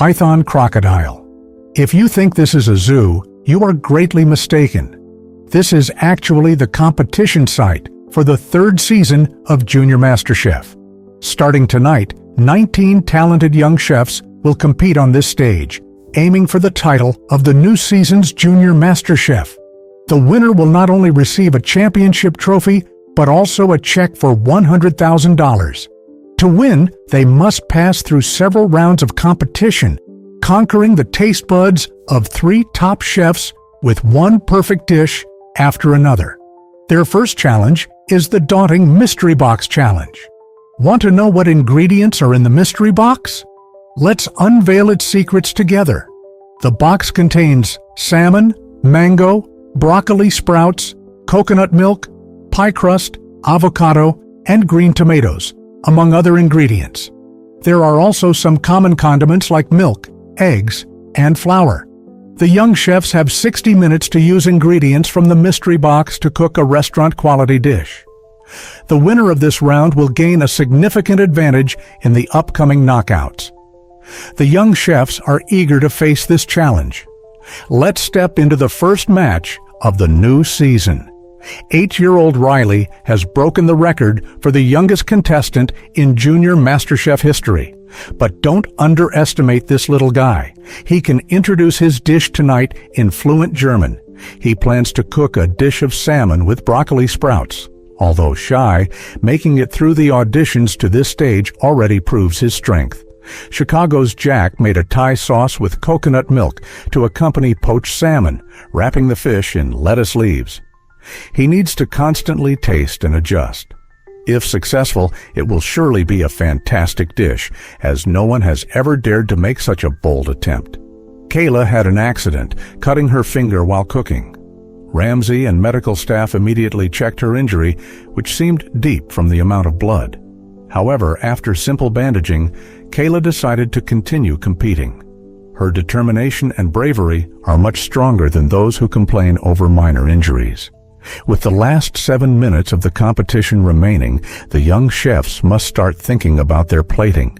Python crocodile. If you think this is a zoo, you are greatly mistaken. This is actually the competition site for the third season of Junior MasterChef. Starting tonight, 19 talented young chefs will compete on this stage, aiming for the title of the new season's Junior MasterChef. The winner will not only receive a championship trophy, but also a check for $100,000. To win, they must pass through several rounds of competition, conquering the taste buds of 3 top chefs with one perfect dish after another. Their first challenge is the daunting Mystery Box Challenge. Want to know what ingredients are in the mystery box? Let's unveil its secrets together. The box contains salmon, mango, broccoli sprouts, coconut milk, pie crust, avocado, and green tomatoes, among other ingredients. There are also some common condiments like milk, eggs, and flour. The young chefs have 60 minutes to use ingredients from the mystery box to cook a restaurant-quality dish. The winner of this round will gain a significant advantage in the upcoming knockouts. The young chefs are eager to face this challenge. Let's step into the first match of the new season. 8-year-old Riley has broken the record for the youngest contestant in Junior MasterChef history. But don't underestimate this little guy. He can introduce his dish tonight in fluent German. He plans to cook a dish of salmon with broccoli sprouts. Although shy, making it through the auditions to this stage already proves his strength. Chicago's Jack made a Thai sauce with coconut milk to accompany poached salmon, wrapping the fish in lettuce leaves. He needs to constantly taste and adjust. If successful, it will surely be a fantastic dish, as no one has ever dared to make such a bold attempt. Kayla had an accident, cutting her finger while cooking. Ramsey and medical staff immediately checked her injury, which seemed deep from the amount of blood. However, after simple bandaging, Kayla decided to continue competing. Her determination and bravery are much stronger than those who complain over minor injuries. With the last 7 minutes of the competition remaining, the young chefs must start thinking about their plating.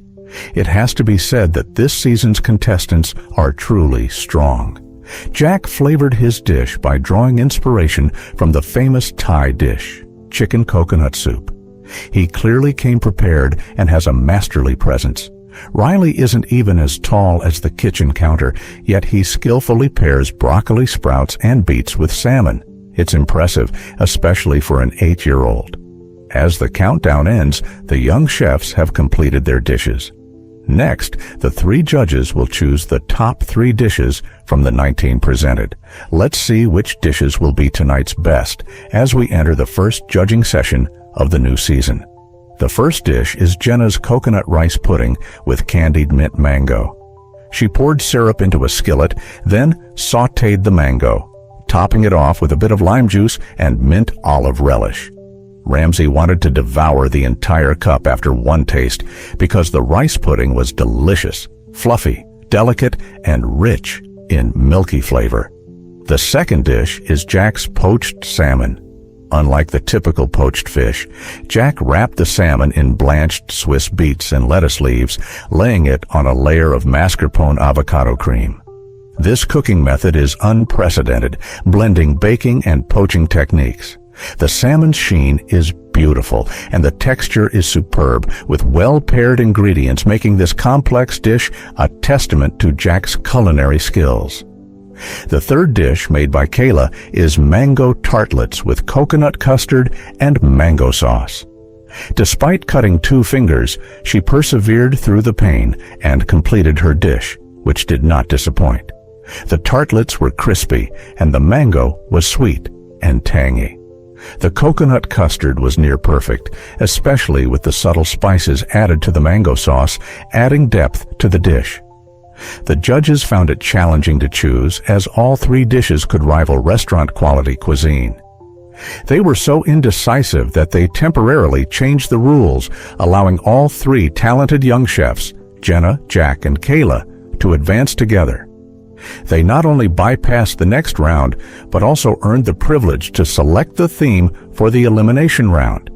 It has to be said that this season's contestants are truly strong. Jack flavored his dish by drawing inspiration from the famous Thai dish, chicken coconut soup. He clearly came prepared and has a masterly presence. Riley isn't even as tall as the kitchen counter, yet he skillfully pairs broccoli sprouts and beets with salmon. It's impressive, especially for an 8-year-old. As the countdown ends, the young chefs have completed their dishes. Next, the 3 judges will choose the top 3 dishes from the 19 presented. Let's see which dishes will be tonight's best as we enter the first judging session of the new season. The first dish is Jenna's coconut rice pudding with candied mint mango. She poured syrup into a skillet, then sautéed the mango, topping it off with a bit of lime juice and mint olive relish. Ramsey wanted to devour the entire cup after one taste because the rice pudding was delicious, fluffy, delicate, and rich in milky flavor. The second dish is Jack's poached salmon. Unlike the typical poached fish, Jack wrapped the salmon in blanched Swiss beets and lettuce leaves, laying it on a layer of mascarpone avocado cream. This cooking method is unprecedented, blending baking and poaching techniques. The salmon's sheen is beautiful, and the texture is superb, with well-paired ingredients making this complex dish a testament to Jack's culinary skills. The third dish, made by Kayla, is mango tartlets with coconut custard and mango sauce. Despite cutting 2 fingers, she persevered through the pain and completed her dish, which did not disappoint. The tartlets were crispy, and the mango was sweet and tangy. The coconut custard was near perfect, especially with the subtle spices added to the mango sauce, adding depth to the dish. The judges found it challenging to choose, as all 3 dishes could rival restaurant-quality cuisine. They were so indecisive that they temporarily changed the rules, allowing all 3 talented young chefs, Jenna, Jack, and Kayla, to advance together. They not only bypassed the next round, but also earned the privilege to select the theme for the elimination round.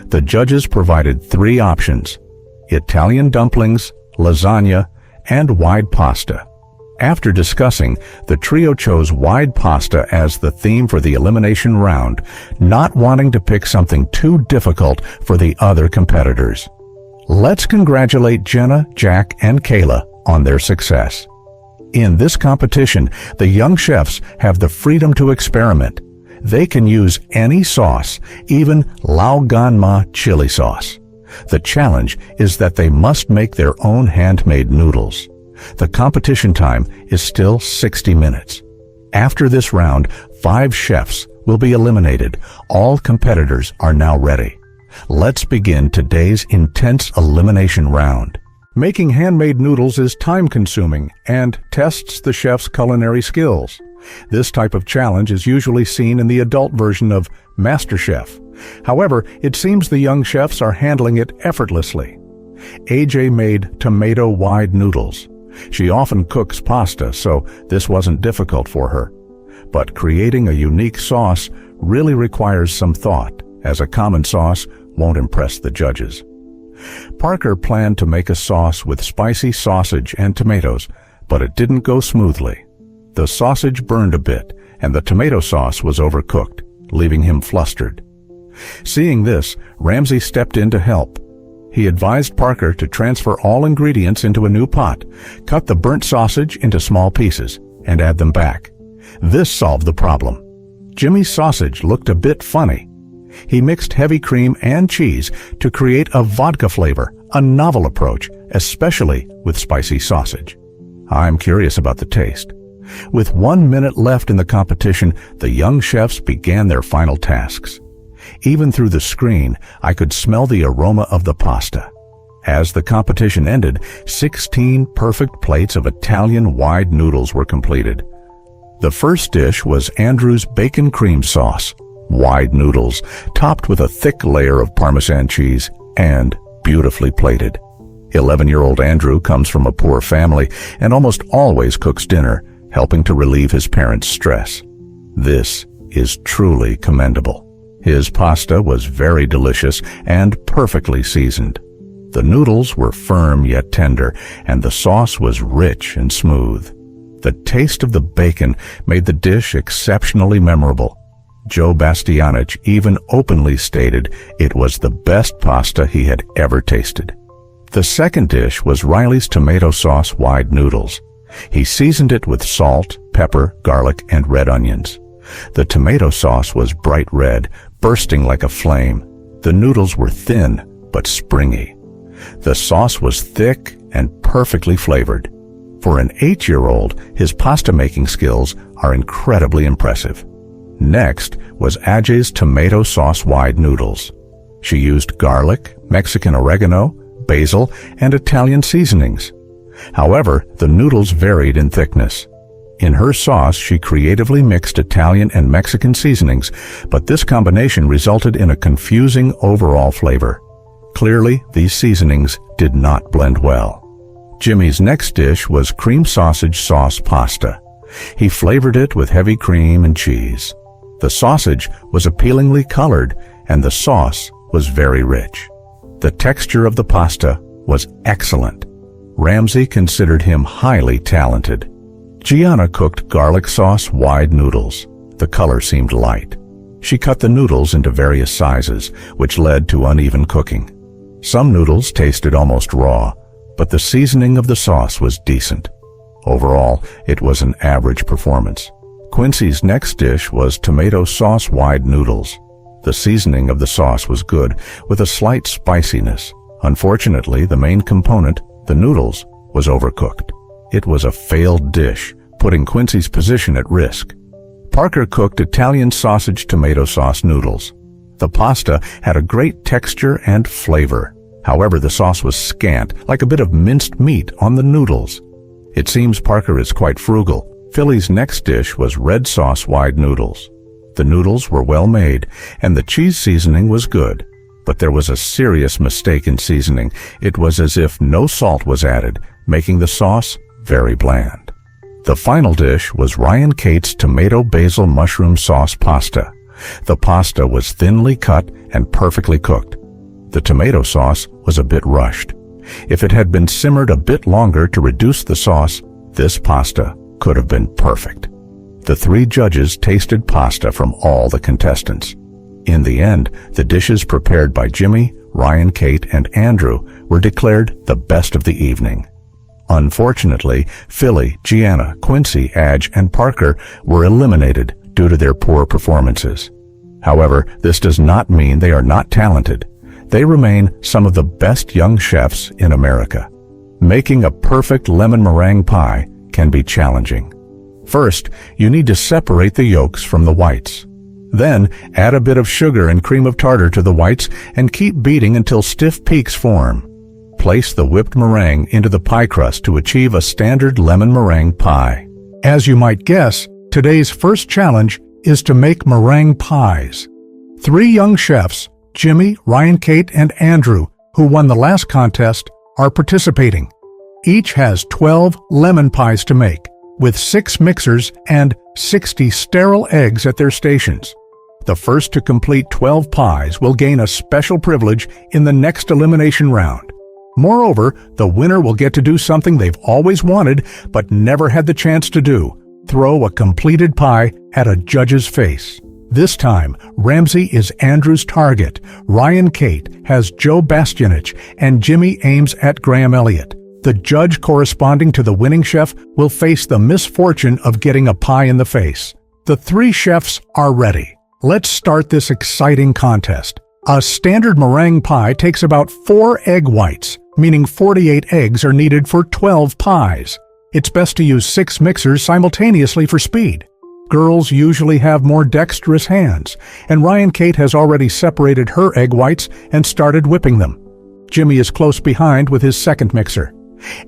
The judges provided 3 options: Italian dumplings, lasagna, and wide pasta. After discussing, the trio chose wide pasta as the theme for the elimination round, not wanting to pick something too difficult for the other competitors. Let's congratulate Jenna, Jack, and Kayla on their success. In this competition, the young chefs have the freedom to experiment. They can use any sauce, even Lao Gan Ma chili sauce. The challenge is that they must make their own handmade noodles. The competition time is still 60 minutes. After this round, 5 chefs will be eliminated. All competitors are now ready. Let's begin today's intense elimination round. Making handmade noodles is time-consuming and tests the chef's culinary skills. This type of challenge is usually seen in the adult version of MasterChef. However, it seems the young chefs are handling it effortlessly. AJ made tomato wide noodles. She often cooks pasta, so this wasn't difficult for her. But creating a unique sauce really requires some thought, as a common sauce won't impress the judges. Parker planned to make a sauce with spicy sausage and tomatoes, but it didn't go smoothly. The sausage burned a bit, and the tomato sauce was overcooked, leaving him flustered. Seeing this, Ramsay stepped in to help. He advised Parker to transfer all ingredients into a new pot, cut the burnt sausage into small pieces, and add them back. This solved the problem. Jimmy's sausage looked a bit funny. He mixed heavy cream and cheese to create a vodka flavor, a novel approach, especially with spicy sausage. I'm curious about the taste. With 1 minute left in the competition, the young chefs began their final tasks. Even through the screen, I could smell the aroma of the pasta. As the competition ended, 16 perfect plates of Italian wide noodles were completed. The first dish was Andrew's bacon cream sauce, wide noodles, topped with a thick layer of Parmesan cheese and beautifully plated. 11-year-old Andrew comes from a poor family and almost always cooks dinner, helping to relieve his parents' stress. This is truly commendable. His pasta was very delicious and perfectly seasoned. The noodles were firm yet tender, and the sauce was rich and smooth. The taste of the bacon made the dish exceptionally memorable. Joe Bastianich even openly stated it was the best pasta he had ever tasted. The second dish was Riley's tomato sauce wide noodles. He seasoned it with salt, pepper, garlic, and red onions. The tomato sauce was bright red, bursting like a flame. The noodles were thin but springy. The sauce was thick and perfectly flavored. For an 8-year-old, his pasta-making skills are incredibly impressive. Next was Ajay's tomato sauce wide noodles. She used garlic, Mexican oregano, basil, and Italian seasonings. However, the noodles varied in thickness. In her sauce, she creatively mixed Italian and Mexican seasonings, but this combination resulted in a confusing overall flavor. Clearly, these seasonings did not blend well. Jimmy's next dish was cream sausage sauce pasta. He flavored it with heavy cream and cheese. The sausage was appealingly colored, and the sauce was very rich. The texture of the pasta was excellent. Ramsay considered him highly talented. Gianna cooked garlic sauce wide noodles. The color seemed light. She cut the noodles into various sizes, which led to uneven cooking. Some noodles tasted almost raw, but the seasoning of the sauce was decent. Overall, it was an average performance. Quincy's next dish was tomato sauce wide noodles. The seasoning of the sauce was good, with a slight spiciness. Unfortunately, the main component, the noodles, was overcooked. It was a failed dish, putting Quincy's position at risk. Parker cooked Italian sausage tomato sauce noodles. The pasta had a great texture and flavor. However, the sauce was scant, like a bit of minced meat on the noodles. It seems Parker is quite frugal. Philly's next dish was red sauce wide noodles. The noodles were well made, and the cheese seasoning was good. But there was a serious mistake in seasoning. It was as if no salt was added, making the sauce very bland. The final dish was Ryan Cates' tomato basil mushroom sauce pasta. The pasta was thinly cut and perfectly cooked. The tomato sauce was a bit rushed. If it had been simmered a bit longer to reduce the sauce, this pasta could have been perfect. The 3 judges tasted pasta from all the contestants. In the end, the dishes prepared by Jimmy, Ryan, Kate, and Andrew were declared the best of the evening. Unfortunately, Philly, Gianna, Quincy, Adge, and Parker were eliminated due to their poor performances. However, this does not mean they are not talented. They remain some of the best young chefs in America. Making a perfect lemon meringue pie can be challenging. First, you need to separate the yolks from the whites. Then, add a bit of sugar and cream of tartar to the whites and keep beating until stiff peaks form. Place the whipped meringue into the pie crust to achieve a standard lemon meringue pie. As you might guess, today's first challenge is to make meringue pies. 3 young chefs, Jimmy, Ryan, Kate, and Andrew, who won the last contest, are participating. Each has 12 lemon pies to make, with 6 mixers and 60 sterile eggs at their stations. The first to complete 12 pies will gain a special privilege in the next elimination round. Moreover, the winner will get to do something they've always wanted but never had the chance to do: throw a completed pie at a judge's face. This time, Ramsey is Andrew's target, Ryan Kate has Joe Bastianich, and Jimmy aims at Graham Elliott. The judge corresponding to the winning chef will face the misfortune of getting a pie in the face. The 3 chefs are ready. Let's start this exciting contest. A standard meringue pie takes about 4 egg whites, meaning 48 eggs are needed for 12 pies. It's best to use 6 mixers simultaneously for speed. Girls usually have more dexterous hands, and Ryan Kate has already separated her egg whites and started whipping them. Jimmy is close behind with his second mixer.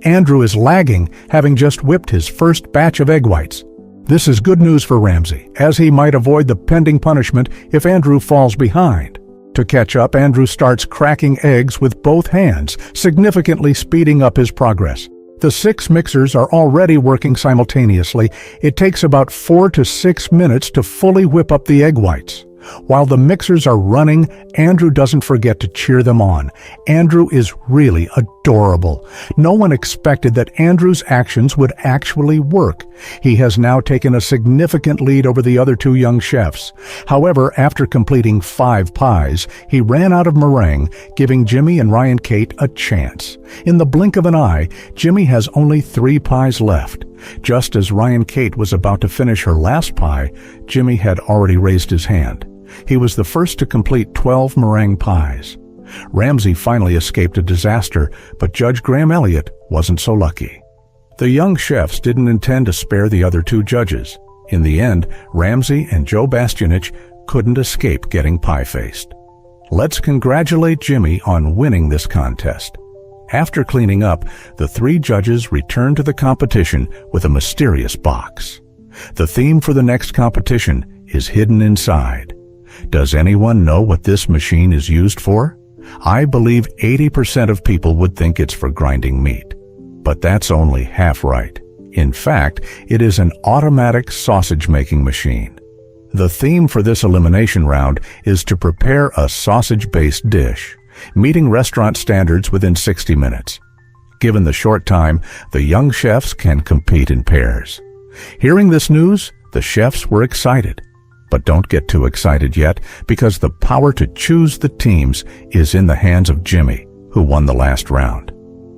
Andrew is lagging, having just whipped his first batch of egg whites. This is good news for Ramsey, as he might avoid the pending punishment if Andrew falls behind. To catch up, Andrew starts cracking eggs with both hands, significantly speeding up his progress. The 6 mixers are already working simultaneously. It takes about 4 to 6 minutes to fully whip up the egg whites. While the mixers are running, Andrew doesn't forget to cheer them on. Andrew is really adorable. No one expected that Andrew's actions would actually work. He has now taken a significant lead over the other 2 young chefs. However, after completing 5 pies, he ran out of meringue, giving Jimmy and Ryan Kate a chance. In the blink of an eye, Jimmy has only 3 pies left. Just as Ryan Kate was about to finish her last pie, Jimmy had already raised his hand. He was the first to complete 12 meringue pies. Ramsey finally escaped a disaster, but Judge Graham Elliott wasn't so lucky. The young chefs didn't intend to spare the other 2 judges. In the end, Ramsey and Joe Bastianich couldn't escape getting pie-faced. Let's congratulate Jimmy on winning this contest. After cleaning up, the 3 judges returned to the competition with a mysterious box. The theme for the next competition is hidden inside. Does anyone know what this machine is used for? I believe 80% of people would think it's for grinding meat. But that's only half right. In fact, it is an automatic sausage-making machine. The theme for this elimination round is to prepare a sausage-based dish, meeting restaurant standards within 60 minutes. Given the short time, the young chefs can compete in pairs. Hearing this news, the chefs were excited. But don't get too excited yet, because the power to choose the teams is in the hands of Jimmy, who won the last round.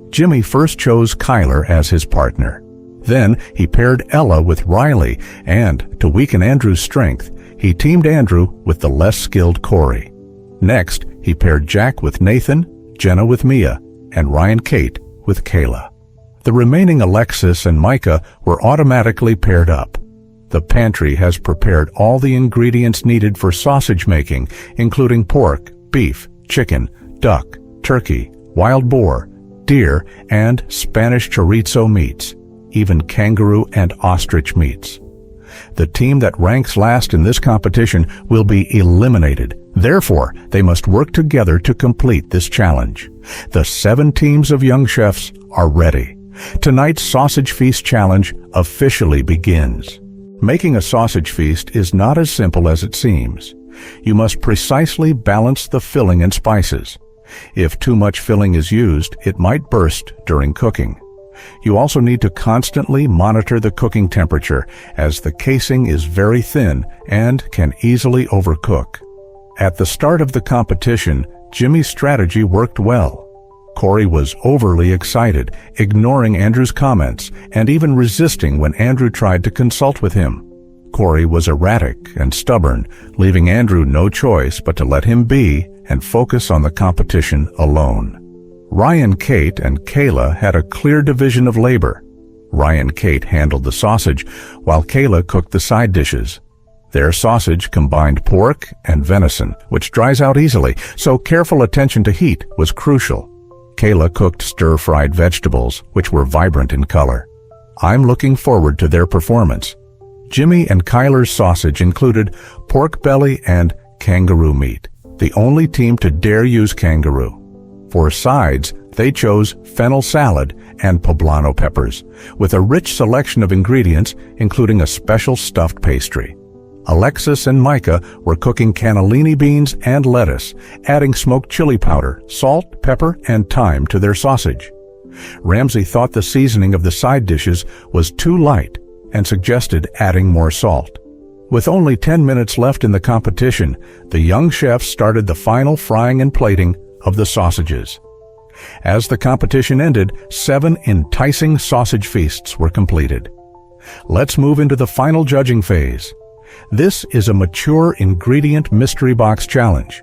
Jimmy first chose Kyler as his partner. Then he paired Ella with Riley, and to weaken Andrew's strength, he teamed Andrew with the less skilled Corey. Next, he paired Jack with Nathan, Jenna with Mia, and Ryan Kate with Kayla. The remaining Alexis and Micah were automatically paired up. The pantry has prepared all the ingredients needed for sausage making, including pork, beef, chicken, duck, turkey, wild boar, deer, and Spanish chorizo meats, even kangaroo and ostrich meats. The team that ranks last in this competition will be eliminated. Therefore, they must work together to complete this challenge. The 7 teams of young chefs are ready. Tonight's Sausage Feast Challenge officially begins. Making a sausage feast is not as simple as it seems. You must precisely balance the filling and spices. If too much filling is used, it might burst during cooking. You also need to constantly monitor the cooking temperature, as the casing is very thin and can easily overcook. At the start of the competition, Jimmy's strategy worked well. Corey was overly excited, ignoring Andrew's comments, and even resisting when Andrew tried to consult with him. Corey was erratic and stubborn, leaving Andrew no choice but to let him be and focus on the competition alone. Ryan, Kate, and Kayla had a clear division of labor. Ryan and Kate handled the sausage, while Kayla cooked the side dishes. Their sausage combined pork and venison, which dries out easily, so careful attention to heat was crucial. Kayla cooked stir-fried vegetables, which were vibrant in color. I'm looking forward to their performance. Jimmy and Kyler's sausage included pork belly and kangaroo meat, the only team to dare use kangaroo. For sides, they chose fennel salad and poblano peppers, with a rich selection of ingredients, including a special stuffed pastry. Alexis and Micah were cooking cannellini beans and lettuce, adding smoked chili powder, salt, pepper, and thyme to their sausage. Ramsey thought the seasoning of the side dishes was too light and suggested adding more salt. With only 10 minutes left in the competition, the young chefs started the final frying and plating of the sausages. As the competition ended, 7 enticing sausage feasts were completed. Let's move into the final judging phase. This is a mature ingredient mystery box challenge.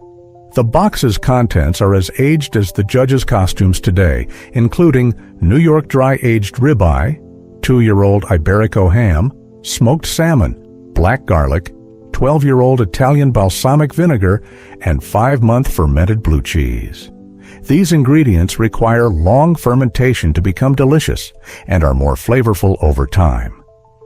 The box's contents are as aged as the judges' costumes today, including New York dry-aged ribeye, 2-year-old Iberico ham, smoked salmon, black garlic, 12-year-old Italian balsamic vinegar, and 5-month fermented blue cheese. These ingredients require long fermentation to become delicious and are more flavorful over time.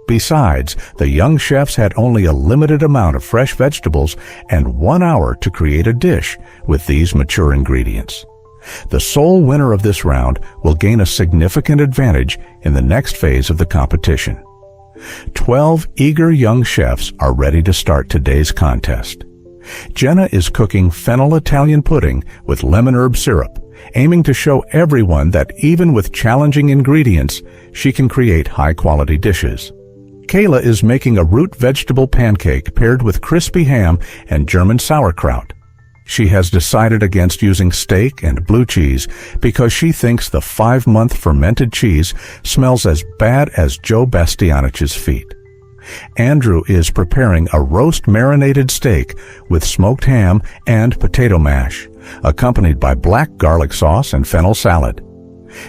Besides, the young chefs had only a limited amount of fresh vegetables and 1 hour to create a dish with these mature ingredients. The sole winner of this round will gain a significant advantage in the next phase of the competition. 12 eager young chefs are ready to start today's contest. Jenna is cooking fennel Italian pudding with lemon herb syrup, aiming to show everyone that even with challenging ingredients, she can create high-quality dishes. Kayla is making a root vegetable pancake paired with crispy ham and German sauerkraut. She has decided against using steak and blue cheese because she thinks the 5-month fermented cheese smells as bad as Joe Bastianich's feet. Andrew is preparing a roast marinated steak with smoked ham and potato mash, accompanied by black garlic sauce and fennel salad.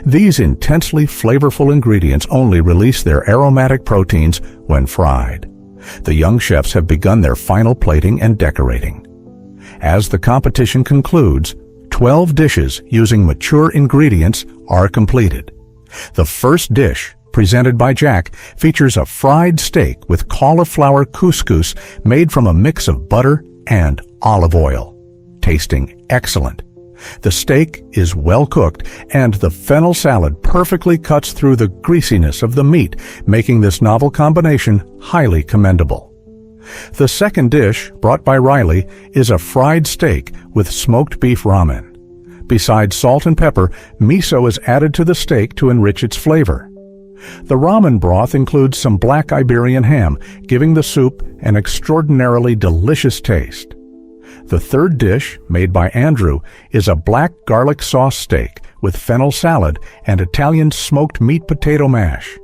These intensely flavorful ingredients only release their aromatic proteins when fried. The young chefs have begun their final plating and decorating. As the competition concludes, 12 dishes using mature ingredients are completed. The first dish, presented by Jack, features a fried steak with cauliflower couscous made from a mix of butter and olive oil. Tasting excellent. The steak is well cooked, and the fennel salad perfectly cuts through the greasiness of the meat, making this novel combination highly commendable. The second dish, brought by Riley, is a fried steak with smoked beef ramen. Besides salt and pepper, miso is added to the steak to enrich its flavor. The ramen broth includes some black Iberian ham, giving the soup an extraordinarily delicious taste. The third dish, made by Andrew, is a black garlic sauce steak with fennel salad and Italian smoked meat potato mash.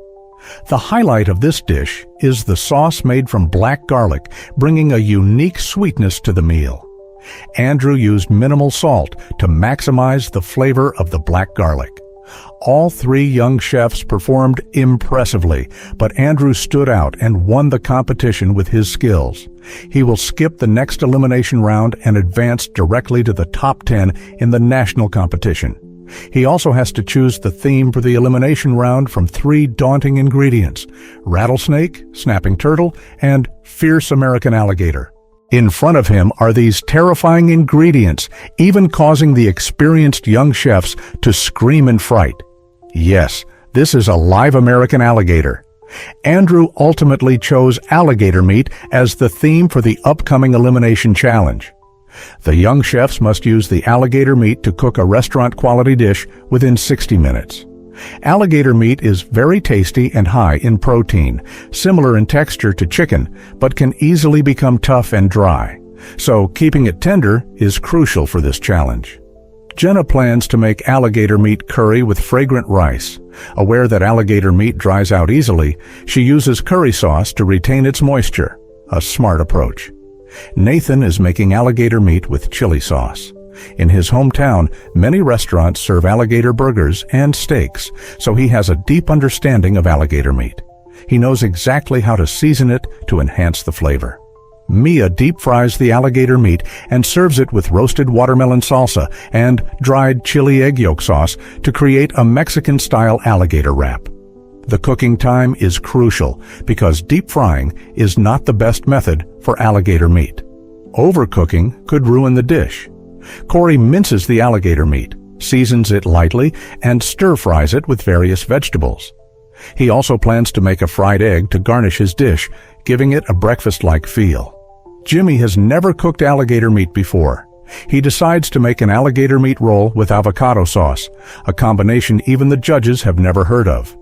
The highlight of this dish is the sauce made from black garlic, bringing a unique sweetness to the meal. Andrew used minimal salt to maximize the flavor of the black garlic. All 3 young chefs performed impressively, but Andrew stood out and won the competition with his skills. He will skip the next elimination round and advance directly to the top 10 in the national competition. He also has to choose the theme for the elimination round from 3 daunting ingredients: rattlesnake, snapping turtle, and fierce American alligator. In front of him are these terrifying ingredients, even causing the experienced young chefs to scream in fright. Yes, this is a live American alligator. Andrew ultimately chose alligator meat as the theme for the upcoming elimination challenge. The young chefs must use the alligator meat to cook a restaurant-quality dish within 60 minutes. Alligator meat is very tasty and high in protein, similar in texture to chicken, but can easily become tough and dry. So keeping it tender is crucial for this challenge. Jenna plans to make alligator meat curry with fragrant rice. Aware that alligator meat dries out easily, she uses curry sauce to retain its moisture, a smart approach. Nathan is making alligator meat with chili sauce. In his hometown, many restaurants serve alligator burgers and steaks, so he has a deep understanding of alligator meat. He knows exactly how to season it to enhance the flavor. Mia deep fries the alligator meat and serves it with roasted watermelon salsa and dried chili egg yolk sauce to create a Mexican-style alligator wrap. The cooking time is crucial because deep frying is not the best method for alligator meat. Overcooking could ruin the dish. Corey minces the alligator meat, seasons it lightly, and stir-fries it with various vegetables. He also plans to make a fried egg to garnish his dish, giving it a breakfast-like feel. Jimmy has never cooked alligator meat before. He decides to make an alligator meat roll with avocado sauce, a combination even the judges have never heard of.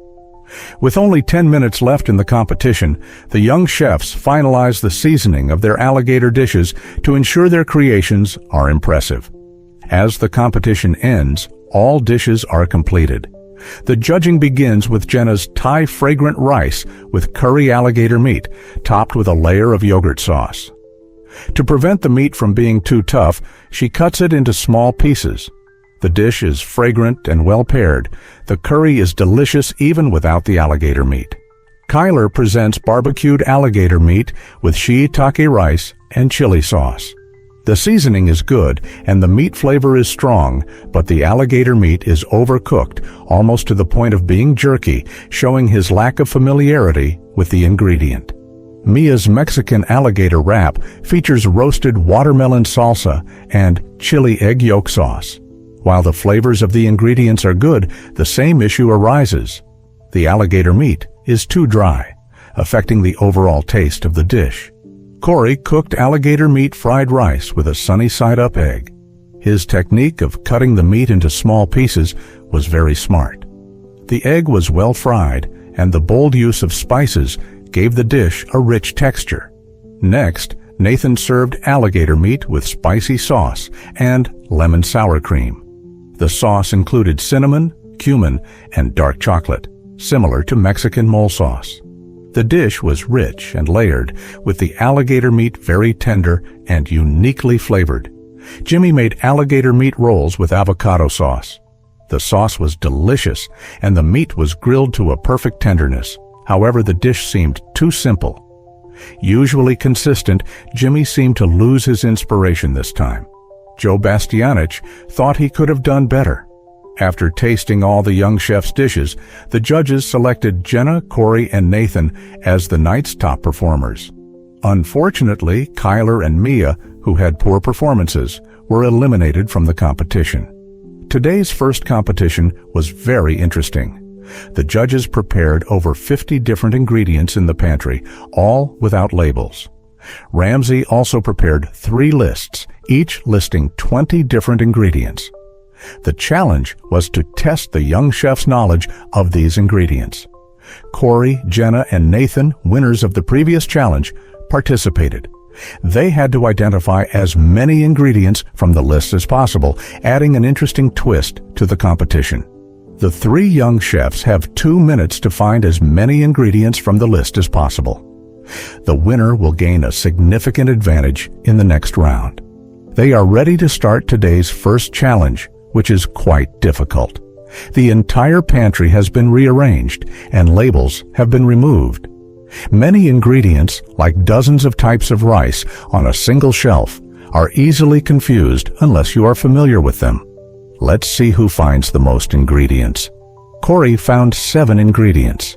With only 10 minutes left in the competition, the young chefs finalize the seasoning of their alligator dishes to ensure their creations are impressive. As the competition ends, all dishes are completed. The judging begins with Jenna's Thai fragrant rice with curry alligator meat, topped with a layer of yogurt sauce. To prevent the meat from being too tough, she cuts it into small pieces. The dish is fragrant and well paired. The curry is delicious even without the alligator meat. Kyler presents barbecued alligator meat with shiitake rice and chili sauce. The seasoning is good and the meat flavor is strong, but the alligator meat is overcooked, almost to the point of being jerky, showing his lack of familiarity with the ingredient. Mia's Mexican alligator wrap features roasted watermelon salsa and chili egg yolk sauce. While the flavors of the ingredients are good, the same issue arises. The alligator meat is too dry, affecting the overall taste of the dish. Corey cooked alligator meat fried rice with a sunny-side-up egg. His technique of cutting the meat into small pieces was very smart. The egg was well fried, and the bold use of spices gave the dish a rich texture. Next, Nathan served alligator meat with spicy sauce and lemon sour cream. The sauce included cinnamon, cumin, and dark chocolate, similar to Mexican mole sauce. The dish was rich and layered, with the alligator meat very tender and uniquely flavored. Jimmy made alligator meat rolls with avocado sauce. The sauce was delicious, and the meat was grilled to a perfect tenderness. However, the dish seemed too simple. Usually consistent, Jimmy seemed to lose his inspiration this time. Joe Bastianich thought he could have done better. After tasting all the young chef's dishes, the judges selected Jenna, Corey, and Nathan as the night's top performers. Unfortunately, Kyler and Mia, who had poor performances, were eliminated from the competition. Today's first competition was very interesting. The judges prepared over 50 different ingredients in the pantry, all without labels. Ramsay also prepared 3 lists, each listing 20 different ingredients. The challenge was to test the young chef's knowledge of these ingredients. Corey, Jenna, and Nathan, winners of the previous challenge, participated. They had to identify as many ingredients from the list as possible, adding an interesting twist to the competition. The 3 young chefs have 2 minutes to find as many ingredients from the list as possible. The winner will gain a significant advantage in the next round. They are ready to start today's first challenge, which is quite difficult. The entire pantry has been rearranged and labels have been removed. Many ingredients, like dozens of types of rice on a single shelf, are easily confused unless you are familiar with them. Let's see who finds the most ingredients. Corey found 7 ingredients: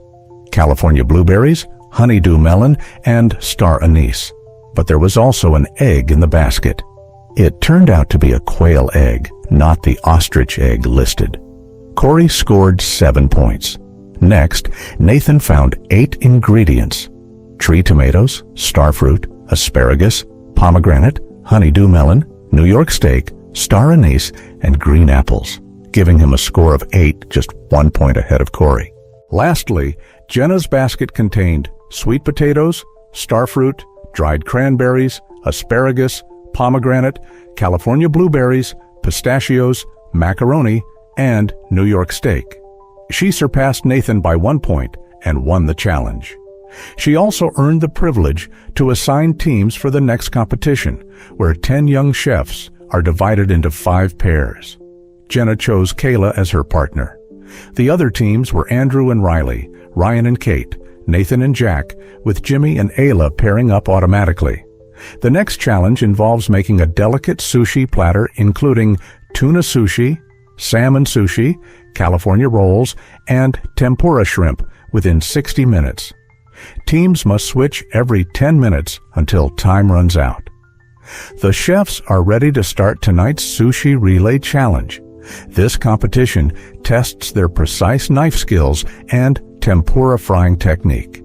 California blueberries, honeydew melon, and star anise. But there was also an egg in the basket. It turned out to be a quail egg, not the ostrich egg listed. Corey scored 7 points. Next, Nathan found 8 ingredients: tree tomatoes, starfruit, asparagus, pomegranate, honeydew melon, New York steak, star anise, and green apples, giving him a score of 8, just 1 point ahead of Corey. Lastly, Jenna's basket contained sweet potatoes, starfruit, dried cranberries, asparagus, pomegranate, California blueberries, pistachios, macaroni, and New York steak. She surpassed Nathan by 1 point and won the challenge. She also earned the privilege to assign teams for the next competition, where 10 young chefs are divided into 5 pairs. Jenna chose Kayla as her partner. The other teams were Andrew and Riley, Ryan and Kate, Nathan and Jack, with Jimmy and Ayla pairing up automatically. The next challenge involves making a delicate sushi platter including tuna sushi, salmon sushi, California rolls, and tempura shrimp within 60 minutes. Teams must switch every 10 minutes until time runs out. The chefs are ready to start tonight's Sushi Relay Challenge. This competition tests their precise knife skills and tempura frying technique.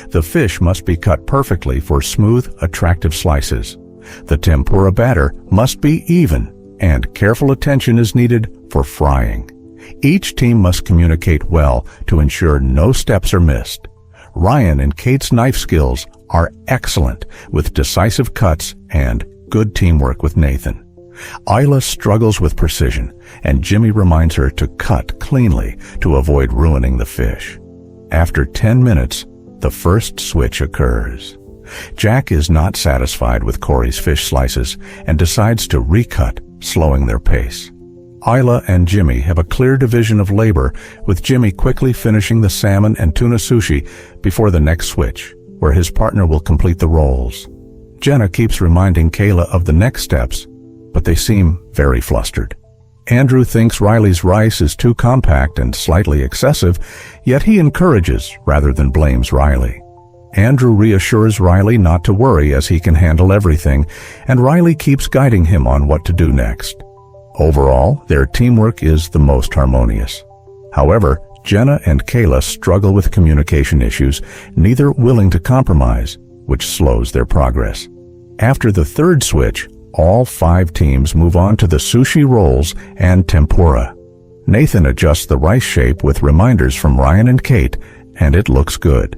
The fish must be cut perfectly for smooth, attractive slices. The tempura batter must be even, and careful attention is needed for frying. Each team must communicate well to ensure no steps are missed. Ryan and Kate's knife skills are excellent, with decisive cuts and good teamwork with Nathan. Ayla struggles with precision, and Jimmy reminds her to cut cleanly to avoid ruining the fish. After 10 minutes, the first switch occurs. Jack is not satisfied with Corey's fish slices and decides to recut, slowing their pace. Ayla and Jimmy have a clear division of labor, with Jimmy quickly finishing the salmon and tuna sushi before the next switch, where his partner will complete the rolls. Jenna keeps reminding Kayla of the next steps, but they seem very flustered. Andrew thinks Riley's rice is too compact and slightly excessive, yet he encourages rather than blames Riley. Andrew reassures Riley not to worry as he can handle everything, and Riley keeps guiding him on what to do next. Overall, their teamwork is the most harmonious. However, Jenna and Kayla struggle with communication issues, neither willing to compromise, which slows their progress. After the third switch, all 5 teams move on to the sushi rolls and tempura. Nathan adjusts the rice shape with reminders from Ryan and Kate, and it looks good.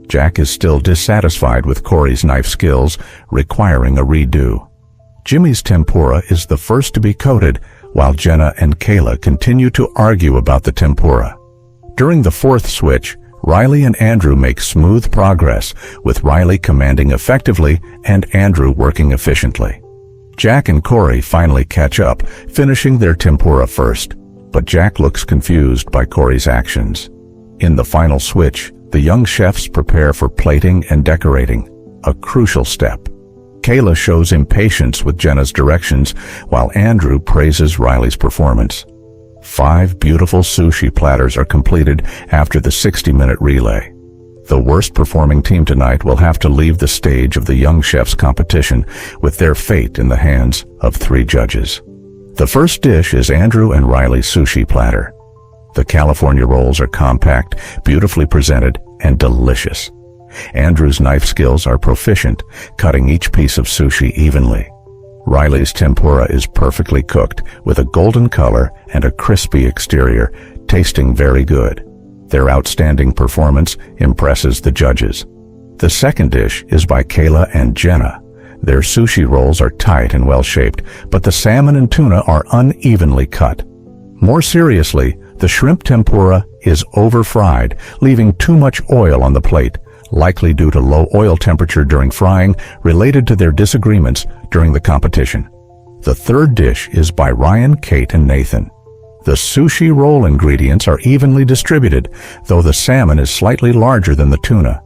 Jack is still dissatisfied with Corey's knife skills, requiring a redo. Jimmy's tempura is the first to be coated, while Jenna and Kayla continue to argue about the tempura. During the fourth switch, Riley and Andrew make smooth progress, with Riley commanding effectively and Andrew working efficiently. Jack and Corey finally catch up, finishing their tempura first, but Jack looks confused by Corey's actions. In the final switch, the young chefs prepare for plating and decorating, a crucial step. Kayla shows impatience with Jenna's directions, while Andrew praises Riley's performance. 5 beautiful sushi platters are completed after the 60-minute relay. The worst performing team tonight will have to leave the stage of the young chefs competition, with their fate in the hands of 3 judges. The first dish is Andrew and Riley's sushi platter. The California rolls are compact, beautifully presented, and delicious. Andrew's knife skills are proficient, cutting each piece of sushi evenly. Riley's tempura is perfectly cooked, with a golden color and a crispy exterior, tasting very good. Their outstanding performance impresses the judges. The second dish is by Kayla and Jenna. Their sushi rolls are tight and well-shaped, but the salmon and tuna are unevenly cut. More seriously, the shrimp tempura is over-fried, leaving too much oil on the plate, likely due to low oil temperature during frying, related to their disagreements during the competition. The third dish is by Ryan, Kate, and Nathan. The sushi roll ingredients are evenly distributed, though the salmon is slightly larger than the tuna.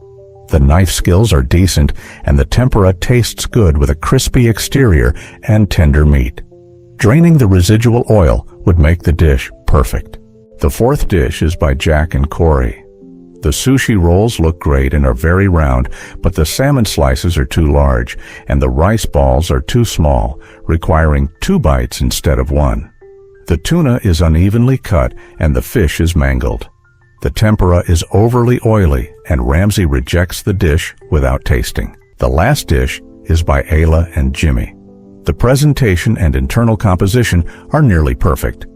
The knife skills are decent, and the tempura tastes good with a crispy exterior and tender meat. Draining the residual oil would make the dish perfect. The fourth dish is by Jack and Corey. The sushi rolls look great and are very round, but the salmon slices are too large, and the rice balls are too small, requiring 2 bites instead of 1. The tuna is unevenly cut, and the fish is mangled. The tempura is overly oily, and Ramsay rejects the dish without tasting. The last dish is by Ayla and Jimmy. The presentation and internal composition are nearly perfect.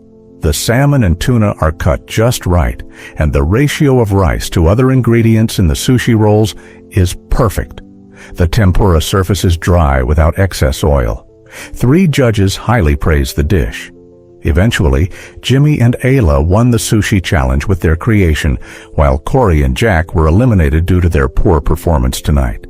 The salmon and tuna are cut just right, and the ratio of rice to other ingredients in the sushi rolls is perfect. The tempura surface is dry without excess oil. 3 judges highly praised the dish. Eventually, Jimmy and Ayla won the sushi challenge with their creation, while Corey and Jack were eliminated due to their poor performance tonight.